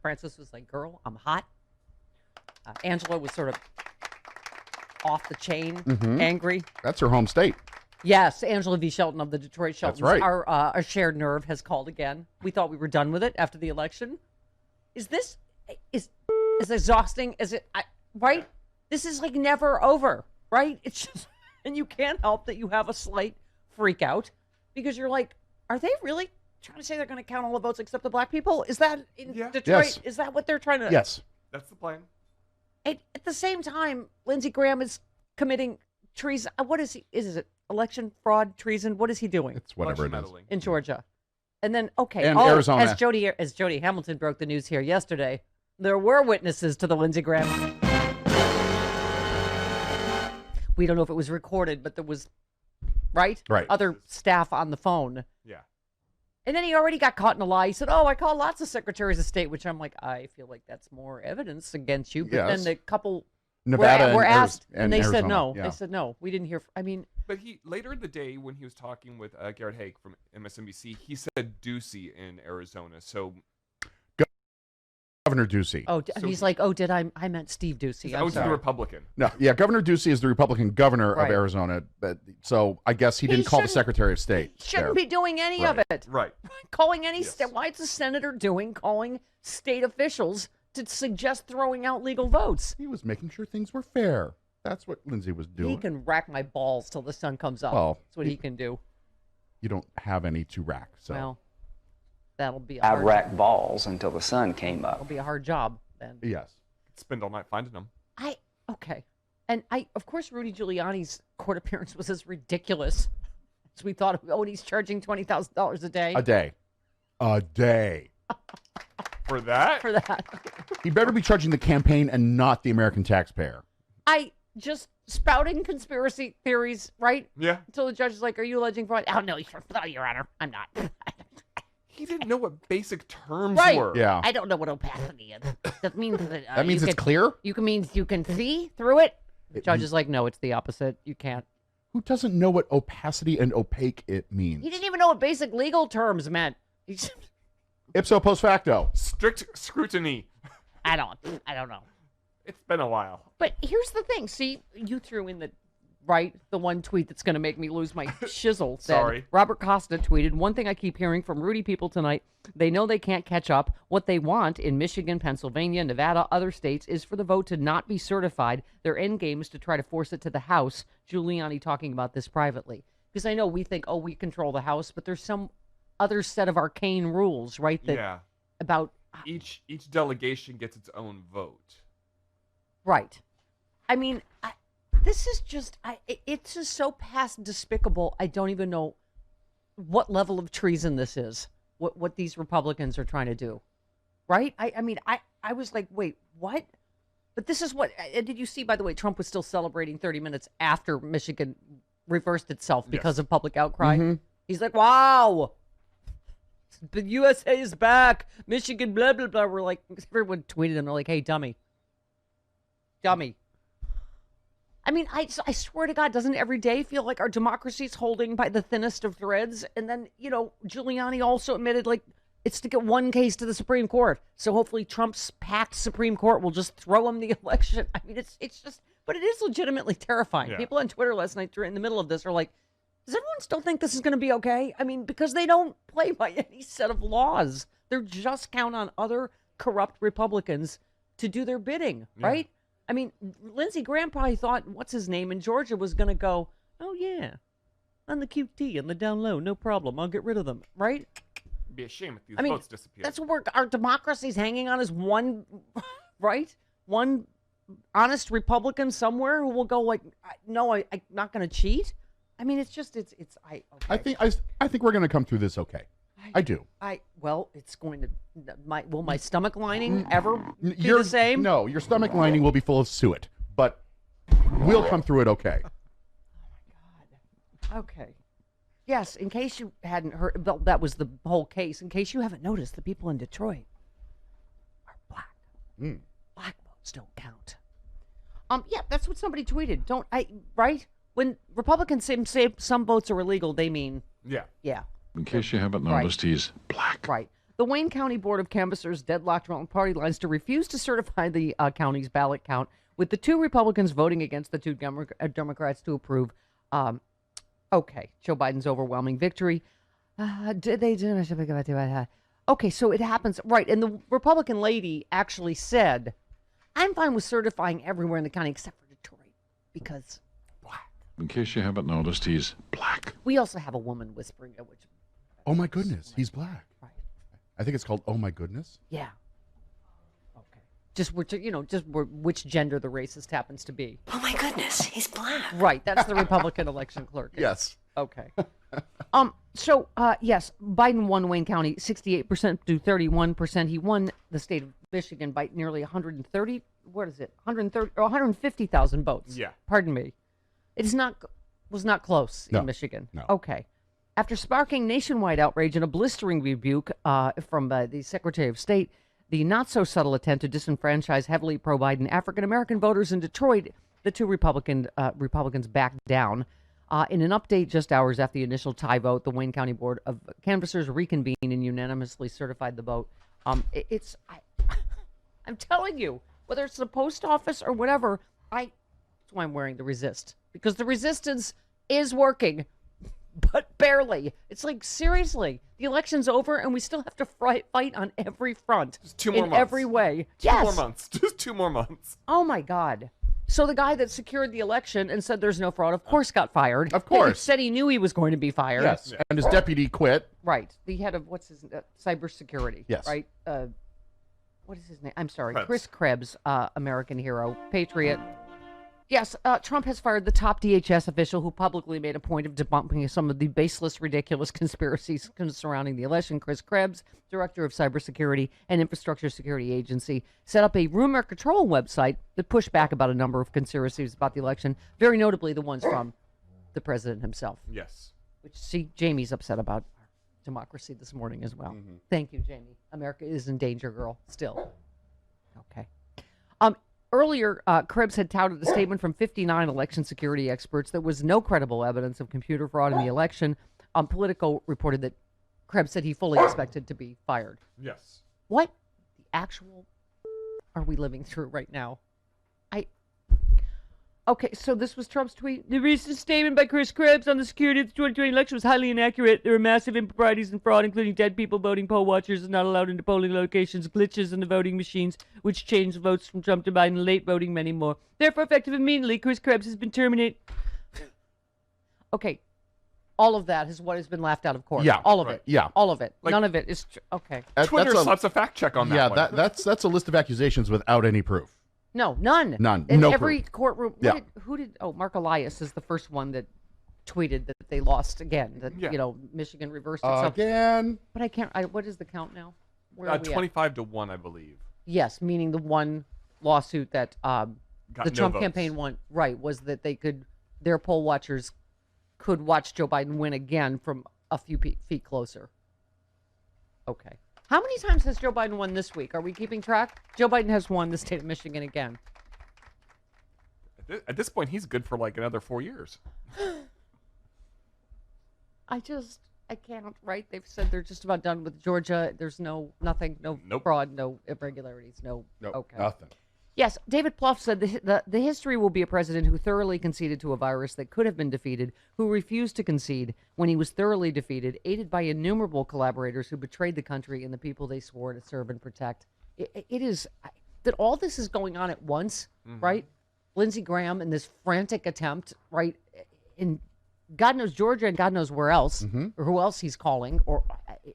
Francis was like, girl, I'm hot. Angela was sort of off the chain, angry. That's her home state. Yes, Angela V. Shelton of the Detroit Sheltons. That's right. Our shared nerve has called again. We thought we were done with it after the election. Is as exhausting as it, right? This is like never over, right? It's just, and you can't help that you have a slight freak out because you're like, are they really trying to say they're going to count all the votes except the black people? Is that in Detroit? Yes. Is that what they're trying to? Yes. That's the plan. At the same time, Lindsey Graham is committing treason. What is he? Is it election fraud, treason? What is he doing? It's whatever it is. Meddling. In Georgia. And then, And Arizona. As Jody Hamilton broke the news here yesterday, there were witnesses to the Lindsey Graham. We don't know if it was recorded, but there was, right? Right. Other staff on the phone. Yeah. And then he already got caught in a lie. He said, I call lots of secretaries of state, which I'm like, I feel like that's more evidence against you. But then the couple Nevada were asked, and they Arizona. said no. Yeah. They said no. We didn't hear. But he later in the day when he was talking with Garrett Haake from MSNBC, he said Ducey in Arizona. So Governor Ducey. He's like, did I meant Steve Ducey. I'm he's the sorry. Republican. No, yeah, Governor Ducey is the Republican governor of Arizona. So I guess he didn't call the Secretary of State. Shouldn't be doing any of it. Right. Calling any state. Why is the senator calling state officials to suggest throwing out legal votes? He was making sure things were fair. That's what Lindsey was doing. He can rack my balls till the sun comes up. Well, that's what he can do. You don't have any to rack, so. Well, that'll be. I racked balls until the sun came up. It'll be a hard job then. Yes. Spend all night finding them. Okay. And of course, Rudy Giuliani's court appearance was as ridiculous as we thought. And he's charging $20,000 a day. A day. For that? For that. He better be charging the campaign and not the American taxpayer. Just spouting conspiracy theories, right? Yeah. Until the judge is like, are you alleging fraud? Oh, no, Your Honor, I'm not. He didn't know what basic terms were. Yeah. I don't know what opacity is. That means that, that means it's clear? You can see through it? The judge is like, no, it's the opposite. You can't. Who doesn't know what opacity and opaque it means? He didn't even know what basic legal terms meant. Ipso post facto. Strict scrutiny. I don't know. It's been a while. But here's the thing. See, you threw in the one tweet that's going to make me lose my shizzle. Sorry. Robert Costa tweeted, one thing I keep hearing from Rudy people tonight, they know they can't catch up. What they want in Michigan, Pennsylvania, Nevada, other states is for the vote to not be certified. Their end game is to try to force it to the House. Giuliani talking about this privately. Because I know we think, we control the House, but there's some other set of arcane rules, right? That about each delegation gets its own vote. Right. I mean, this is just, it's just so past despicable. I don't even know what level of treason this is, what these Republicans are trying to do. Right? I mean, I was like, wait, what? But this is what, did you see, by the way, Trump was still celebrating 30 minutes after Michigan reversed itself because of public outcry. Mm-hmm. He's like, wow, the USA is back. Michigan, blah, blah, blah. We're like, everyone tweeted him. They're like, hey, dummy. I mean, I swear to God, doesn't every day feel like our democracy's holding by the thinnest of threads? And then, Giuliani also admitted, it's to get one case to the Supreme Court. So hopefully Trump's packed Supreme Court will just throw him the election. I mean, it's just, but it is legitimately terrifying. Yeah. People on Twitter last night in the middle of this are like, does everyone still think this is going to be okay? I mean, because they don't play by any set of laws. They're just count on other corrupt Republicans to do their bidding, right? I mean, Lindsey Graham probably thought, what's his name in Georgia was going to go, oh, yeah, on the QT and the down low, no problem. I'll get rid of them, right? It'd be a shame if these votes disappear. That's what our democracy's hanging on is one, right? One honest Republican somewhere who will go like, no, I'm not going to cheat. I mean, it's just, okay. I think we're going to come through this okay. I do. Well, it's going to. Will my stomach lining ever be the same? No, your stomach lining will be full of suet, but we'll come through it okay. Oh my God. Okay. Yes. In case you hadn't heard, that was the whole case. In case you haven't noticed, the people in Detroit are black. Black votes don't count. Yeah, that's what somebody tweeted. Right? When Republicans say some votes are illegal, they mean yeah. In case you haven't noticed, he's black. Right. The Wayne County Board of Canvassers deadlocked around party lines to refuse to certify the county's ballot count, with the 2 Republicans voting against the 2 Democrats to approve. Okay, Joe Biden's overwhelming victory. Did they do? Okay, so it happens right, and the Republican lady actually said, "I'm fine with certifying everywhere in the county except for Detroit because." In case you haven't noticed, he's black. We also have a woman whispering it, which. Oh my goodness, he's black. Right. I think it's called "Oh my goodness." Yeah. Okay. Just which gender the racist happens to be. Oh my goodness, he's black. Right. That's the Republican election clerk. Yes. Okay. Yes, Biden won Wayne County 68% to 31%. He won the state of Michigan by nearly 130. What is it? 130 or 150,000 votes. Yeah. Pardon me. It was not close in Michigan. No. Okay. After sparking nationwide outrage and a blistering rebuke from the Secretary of State, the not-so-subtle attempt to disenfranchise heavily pro-Biden African-American voters in Detroit, the 2 Republicans backed down. In an update just hours after the initial tie vote, the Wayne County Board of Canvassers reconvened and unanimously certified the vote. I'm telling you, whether it's the post office or whatever, that's why I'm wearing the resist. Because the resistance is working, but barely. It's like, seriously, the election's over and we still have to fight on every front. Just 2 more in months. every way. Two more months. Just 2 more months. Oh, my God. So the guy that secured the election and said there's no fraud, of course, got fired. Of course. He said he knew he was going to be fired. Yes, and his deputy quit. Right. The head of, cybersecurity. Yes. Right? What is his name? I'm sorry. Krebs. Chris Krebs, American hero, patriot. Yes, Trump has fired the top DHS official who publicly made a point of debunking some of the baseless, ridiculous conspiracies surrounding the election. Chris Krebs, director of cybersecurity and infrastructure security agency, set up a rumor control website that pushed back about a number of conspiracies about the election, very notably the ones from the president himself. Yes. Which, see, Jamie's upset about democracy this morning as well. Mm-hmm. Thank you, Jamie. America is in danger, girl, still. Okay. Earlier, Krebs had touted a statement from 59 election security experts that was no credible evidence of computer fraud in the election. Politico reported that Krebs said he fully expected to be fired. Yes. What the actual are we living through right now? Okay, so this was Trump's tweet. The recent statement by Chris Krebs on the security of the 2020 election was highly inaccurate. There were massive improprieties and fraud, including dead people voting, poll watchers not allowed into polling locations, glitches in the voting machines, which changed votes from Trump to Biden, late voting, many more. Therefore, effective immediately, Chris Krebs has been terminated. Okay, all of that is what has been laughed out of court. Yeah, all of right. it. Yeah. all of it. Like- None of it is okay. Twitter That's slaps a fact check on that yeah, one. that's a list of accusations without any proof. No, none. None. In No every proof. courtroom. Yeah. Mark Elias is the first one that tweeted that they lost again. That Yeah. Michigan reversed itself. Again. But I can't. What is the count now? Where are we at? 25-1, I believe. Yes, meaning the one lawsuit that the no Trump votes. campaign won. Right, was that their poll watchers could watch Joe Biden win again from a few feet closer. Okay. How many times has Joe Biden won this week? Are we keeping track? Joe Biden has won the state of Michigan again. At this point, he's good for like another 4 years. I can't, right? They've said they're just about done with Georgia. There's nothing, no Nope. fraud, no irregularities, no. Nope, Okay. nothing. Yes, David Plouffe said the history will be a president who thoroughly conceded to a virus that could have been defeated, who refused to concede when he was thoroughly defeated, aided by innumerable collaborators who betrayed the country and the people they swore to serve and protect. It is that all this is going on at once, right? Lindsey Graham and this frantic attempt, right? In God knows Georgia and God knows where else, or who else he's calling, or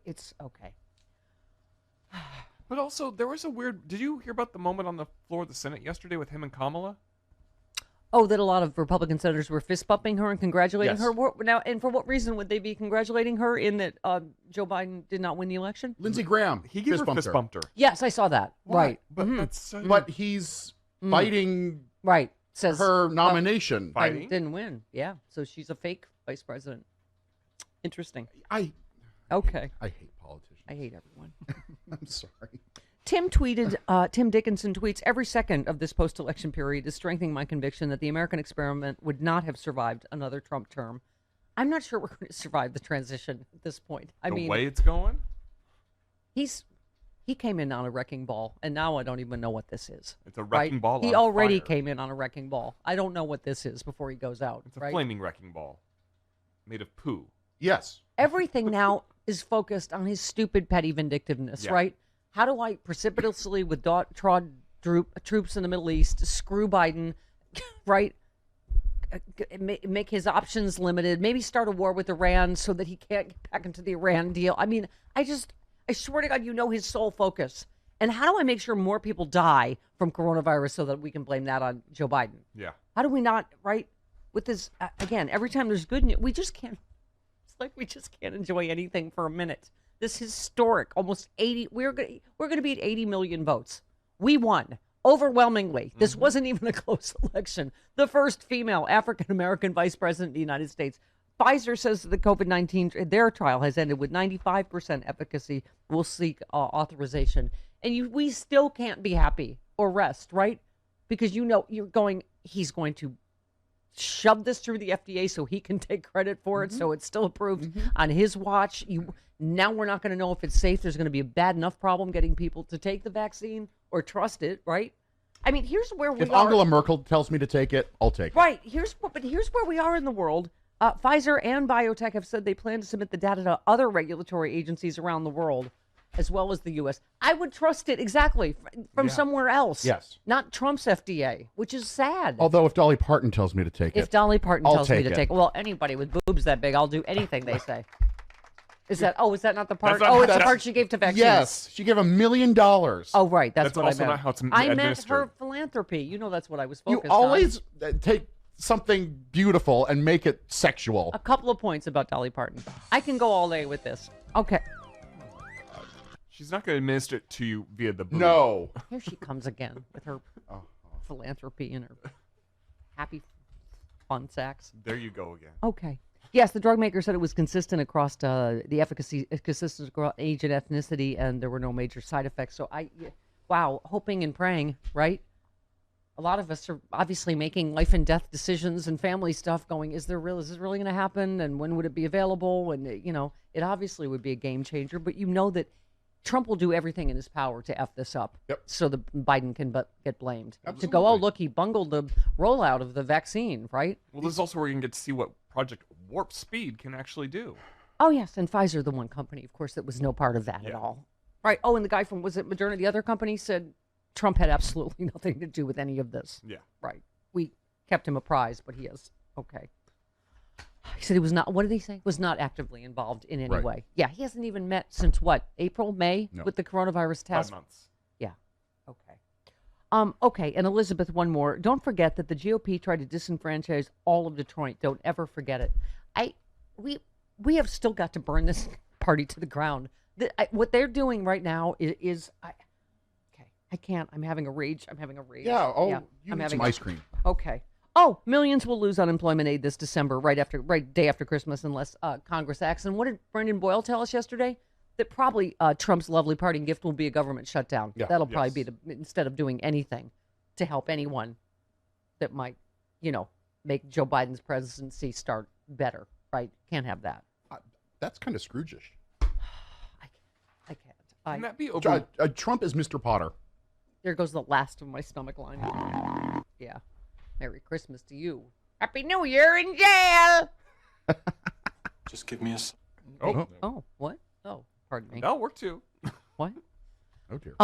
it's okay. But also, there was a weird... Did you hear about the moment on the floor of the Senate yesterday with him and Kamala? Oh, that a lot of Republican senators were fist bumping her and congratulating Yes. her. Now, and for what reason would they be congratulating her? In that Joe Biden did not win the election? Lindsey Graham. He gave her bumped fist bumped her. Yes, I saw that. Why? Right, But that's so... But he's fighting right. Says her nomination. Biden Fighting? didn't win. Yeah, so she's a fake vice president. Interesting. I Okay, hate politicians. I hate everyone. I'm sorry. Tim Dickinson tweets, every second of this post-election period is strengthening my conviction that the American experiment would not have survived another Trump term. I'm not sure we're going to survive the transition at this point. I the mean, way it's going? He came in on a wrecking ball, and now I don't even know what this is. It's a wrecking ball. He on already fire. came in on a wrecking ball. I don't know what this is before he goes out. It's a flaming wrecking ball made of poo. Yes. Everything now is focused on his stupid petty vindictiveness, Yeah. right? How do I precipitously withdraw troops in the Middle East, screw Biden, right? Make his options limited, maybe start a war with Iran so that he can't get back into the Iran deal. I mean, I swear to God, his sole focus. And how do I make sure more people die from coronavirus so that we can blame that on Joe Biden? Yeah. How do we not, right? With this, again, every time there's good news, we just can't, it's like we just can't enjoy anything for a minute. This historic, almost 80, we're going to be at 80 million votes. We won overwhelmingly. This wasn't even a close election. The first female African-American vice president of the United States. Pfizer says that the COVID-19, their trial has ended with 95% efficacy. We'll seek authorization. And we still can't be happy or rest, right? Because he's going to shove this through the FDA so he can take credit for it, so it's still approved on his watch. Now we're not going to know if it's safe. There's going to be a bad enough problem getting people to take the vaccine or trust it, right? I mean, here's where we If are. Angela Merkel tells me to take it, I'll take it. Right. Here's where we are in the world. Pfizer and biotech have said they plan to submit the data to other regulatory agencies around the world, as well as the U.S. I would trust it exactly from somewhere else. Yes. Not Trump's FDA, which is sad. Although if Dolly Parton tells me to take If it, Dolly Parton I'll tells me take to it. take it. Well, anybody with boobs that big, I'll do anything they say. Is that not the part? That's not- It's the that's- part she gave to vaccines. yes, she gave $1 million. Oh, right. That's That's what also I meant. not how it's I meant administered. her philanthropy. That's what I was You focused on. always take something beautiful and make it sexual. A couple of points about Dolly Parton. I can go all day with this. Okay. She's not going to administer it to you via the boob. No. Here she comes again with her philanthropy and her happy fun sacks. There you go again. Okay. Yes, the drug maker said it was consistent across the efficacy, consistent across age and ethnicity, and there were no major side effects. So wow, hoping and praying, right? A lot of us are obviously making life and death decisions and family stuff going, is this really going to happen? And when would it be available? And, it obviously would be a game changer, but that Trump will do everything in his power to F this up. Yep. So the Biden can get blamed. To Absolutely. go, oh, look, he bungled the rollout of the vaccine, right? Well, this is also where you can get to see what Project Warp Speed can actually do. Oh, yes. And Pfizer, the one company, of course, that was no part of that at all. Right. Oh, and the guy from, was it Moderna, the other company, said Trump had absolutely nothing to do with any of this. Yeah. Right. We kept him apprised, but he is. Okay. He said he was not, what did he say? Was not actively involved in any Right. way. Yeah. He hasn't even met since what? April, May? No. With the coronavirus 5 task. months. Yeah. Okay. Okay. And Elizabeth, one more. Don't forget that the GOP tried to disenfranchise all of Detroit. Don't ever forget it. We have still got to burn this party to the ground. What they're doing right now is I can't. I'm having a rage. Yeah. Oh, Yeah, you I'm need having some ice cream. Okay. Oh, millions will lose unemployment aid this December, day after Christmas, unless Congress acts. And what did Brendan Boyle tell us yesterday? That probably Trump's lovely parting gift will be a government shutdown. Yeah. That'll probably Yes. be instead of doing anything to help anyone that might, make Joe Biden's presidency start better. Right? Can't have that. That's kind of Scrooge-ish. I can't. Can that be over? Trump is Mr. Potter. There goes the last of my stomach line. Yeah. Merry Christmas to you. Happy New Year in jail. Just give me a. Oh, what? Oh, pardon me. That'll work too. What? Oh, dear.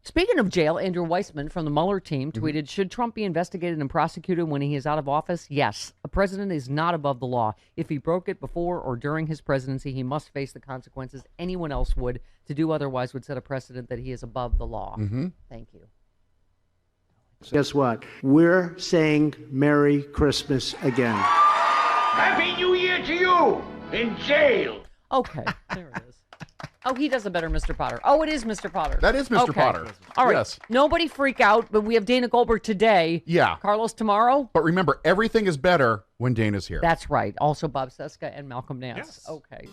Speaking of jail, Andrew Weissman from the Mueller team tweeted, should Trump be investigated and prosecuted when he is out of office? Yes. A president is not above the law. If he broke it before or during his presidency, he must face the consequences anyone else would. To do otherwise would set a precedent that he is above the law. Thank you. Guess what? We're saying Merry Christmas again. Happy New Year to you in jail. Okay, there it is. Oh, he does a better Mr. Potter. Oh, it is Mr. Potter. That is Mr. Okay. Potter. All right. Yes. Nobody freak out, but we have Dana Goldberg today. Yeah. Carlos tomorrow. But remember, everything is better when Dana's here. That's right. Also Bob Seska and Malcolm Nance. Yes. Okay.